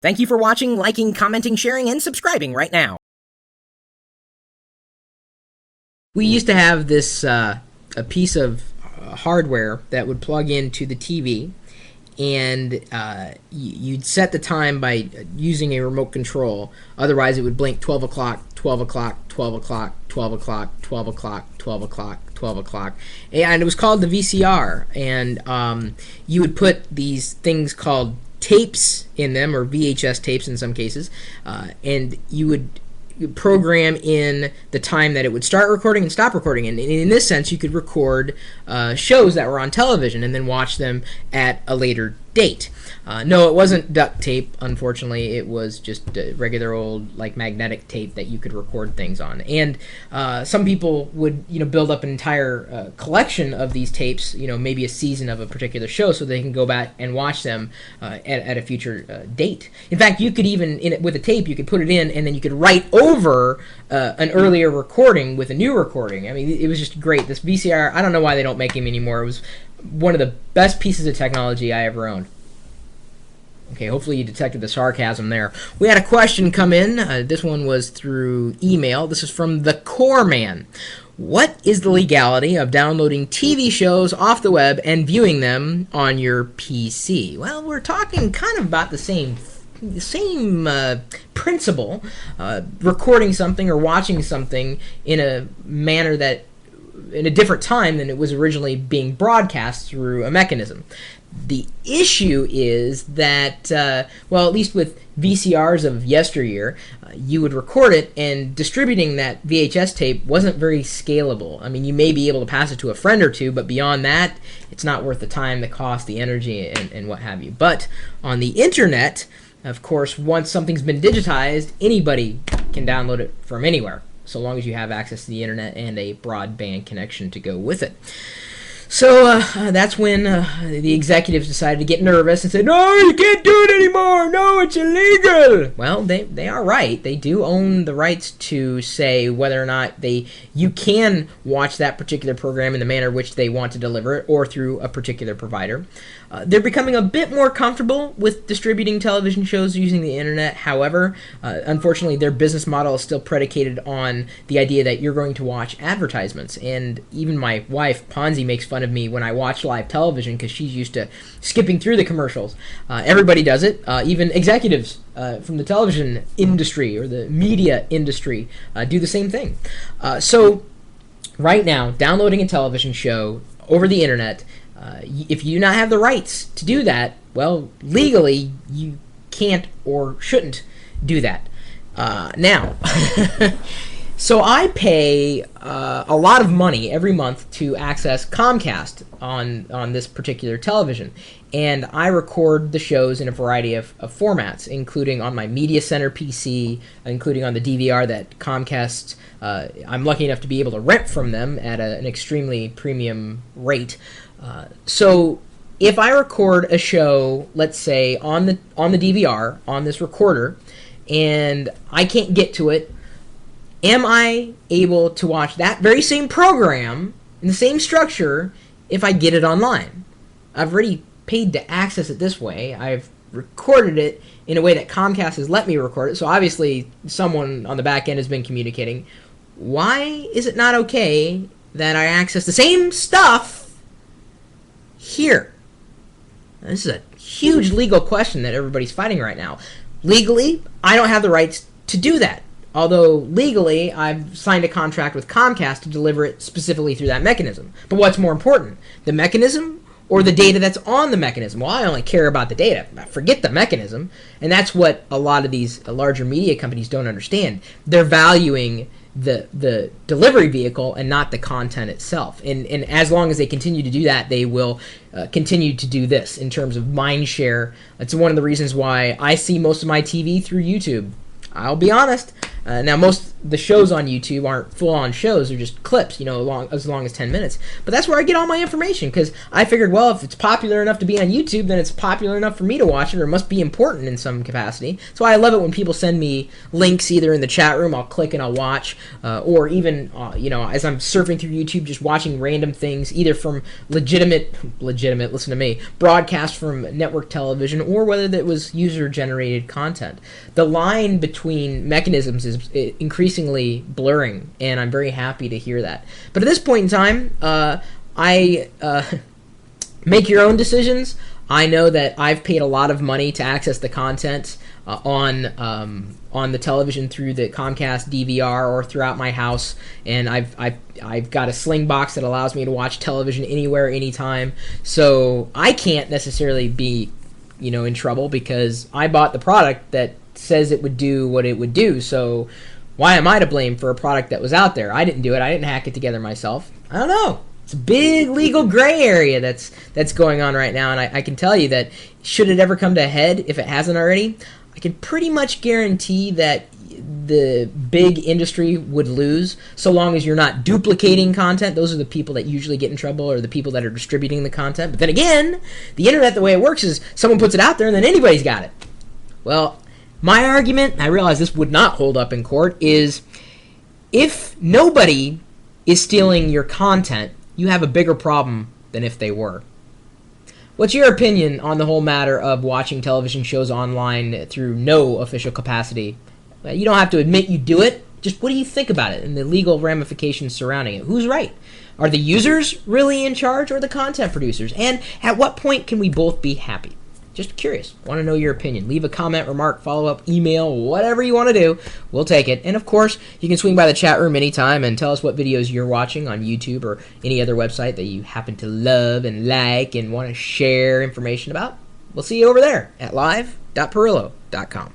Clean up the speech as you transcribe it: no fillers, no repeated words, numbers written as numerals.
Thank you for watching, liking, commenting, sharing, and subscribing right now. We used to have this a piece of hardware that would plug into the TV, and you'd set the time by using a remote control. Otherwise, it would blink 12 o'clock, 12 o'clock, 12 o'clock, 12 o'clock, 12 o'clock, 12 o'clock, 12 o'clock. And it was called the VCR. And you would put these things called tapes in them, or VHS tapes in some cases, and you would program in the time that it would start recording and stop recording. And in this sense, you could record shows that were on television and then watch them at a later date. No, it wasn't duct tape, unfortunately. It was just regular old, like, magnetic tape that you could record things on. And some people would, build up an entire collection of these tapes, maybe a season of a particular show, so they can go back and watch them at a future date. In fact, you could even, with a tape, you could put it in, and then you could write over an earlier recording with a new recording. I mean, it was just great. This VCR, I don't know why they don't make them anymore. It was one of the best pieces of technology I ever owned. Okay, hopefully you detected the sarcasm there. We had a question come in. This one was through email. This is from the Core Man. What is the legality of downloading TV shows off the web and viewing them on your PC? Well, we're talking kind of about the same principle, recording something or watching something in a manner that in a different time than it was originally being broadcast through a mechanism. The issue is that, well, at least with VCRs of yesteryear, you would record it, and distributing that VHS tape wasn't very scalable. I mean, you may be able to pass it to a friend or two, but beyond that, it's not worth the time, the cost, the energy, and what have you. But on the internet, of course, once something's been digitized, anybody can download it from anywhere, so long as you have access to the internet and a broadband connection to go with it. So that's when the executives decided to get nervous and said, "No, you can't do it anymore. No, it's illegal." Well, they are right. They do own the rights to say whether or not you can watch that particular program in the manner which they want to deliver it, or through a particular provider. They're becoming a bit more comfortable with distributing television shows using the internet. However, unfortunately, their business model is still predicated on the idea that you're going to watch advertisements. And even my wife, Ponzi, makes fun of me when I watch live television because she's used to skipping through the commercials. Everybody does it. Even executives from the television industry or the media industry do the same thing. So right now, downloading a television show over the internet, if you do not have the rights to do that, well, legally, you can't or shouldn't do that. Now, so I pay a lot of money every month to access Comcast on this particular television, and I record the shows in a variety of formats, including on my Media Center PC, including on the DVR that Comcast, I'm lucky enough to be able to rent from them at an extremely premium rate. So if I record a show, let's say on the DVR on this recorder, and I can't get to it, am I able to watch that very same program in the same structure if I get it online? I've already paid to access it this way. I've recorded it in a way that Comcast has let me record it, so obviously someone on the back end has been communicating. Why is it not okay that I access the same stuff here? Now, this is a huge legal question that everybody's fighting right now. Legally, I don't have the rights to do that. Although legally, I've signed a contract with Comcast to deliver it specifically through that mechanism. But what's more important, the mechanism or the data that's on the mechanism? Well, I only care about the data. Forget the mechanism. And that's what a lot of these larger media companies don't understand. They're valuing the delivery vehicle and not the content itself. And as long as they continue to do that, they will continue to do this in terms of mind share. That's one of the reasons why I see most of my TV through YouTube. I'll be honest. Now, most the shows on YouTube aren't full-on shows; they're just clips, as long as 10 minutes. But that's where I get all my information, because I figured, well, if it's popular enough to be on YouTube, then it's popular enough for me to watch it, or it must be important in some capacity. So I love it when people send me links either in the chat room, I'll click and I'll watch, or even as I'm surfing through YouTube, just watching random things, either from legitimate, listen to me, broadcast from network television, or whether that was user-generated content. The line between mechanisms is increasingly blurring, and I'm very happy to hear that. But at this point in time, I make your own decisions. I know that I've paid a lot of money to access the content on the television through the Comcast DVR or throughout my house, and I've got a Sling box that allows me to watch television anywhere, anytime. So I can't necessarily be, in trouble, because I bought the product that says it would do what it would do. So why am I to blame for a product that was out there? I didn't do it. I didn't hack it together myself. I don't know. It's a big legal gray area that's going on right now, and I can tell you that should it ever come to a head, if it hasn't already, I can pretty much guarantee that the big industry would lose, so long as you're not duplicating content. Those are the people that usually get in trouble, or the people that are distributing the content. But then again, the internet, the way it works is someone puts it out there and then anybody's got it. Well, my argument, I realize this would not hold up in court, is if nobody is stealing your content, you have a bigger problem than if they were. What's your opinion on the whole matter of watching television shows online through no official capacity? You don't have to admit you do it. Just what do you think about it and the legal ramifications surrounding it? Who's right? Are the users really in charge, or the content producers? And at what point can we both be happy? Just curious. Want to know your opinion. Leave a comment, remark, follow-up, email, whatever you want to do. We'll take it. And, of course, you can swing by the chat room anytime and tell us what videos you're watching on YouTube or any other website that you happen to love and like and want to share information about. We'll see you over there at live.pirillo.com.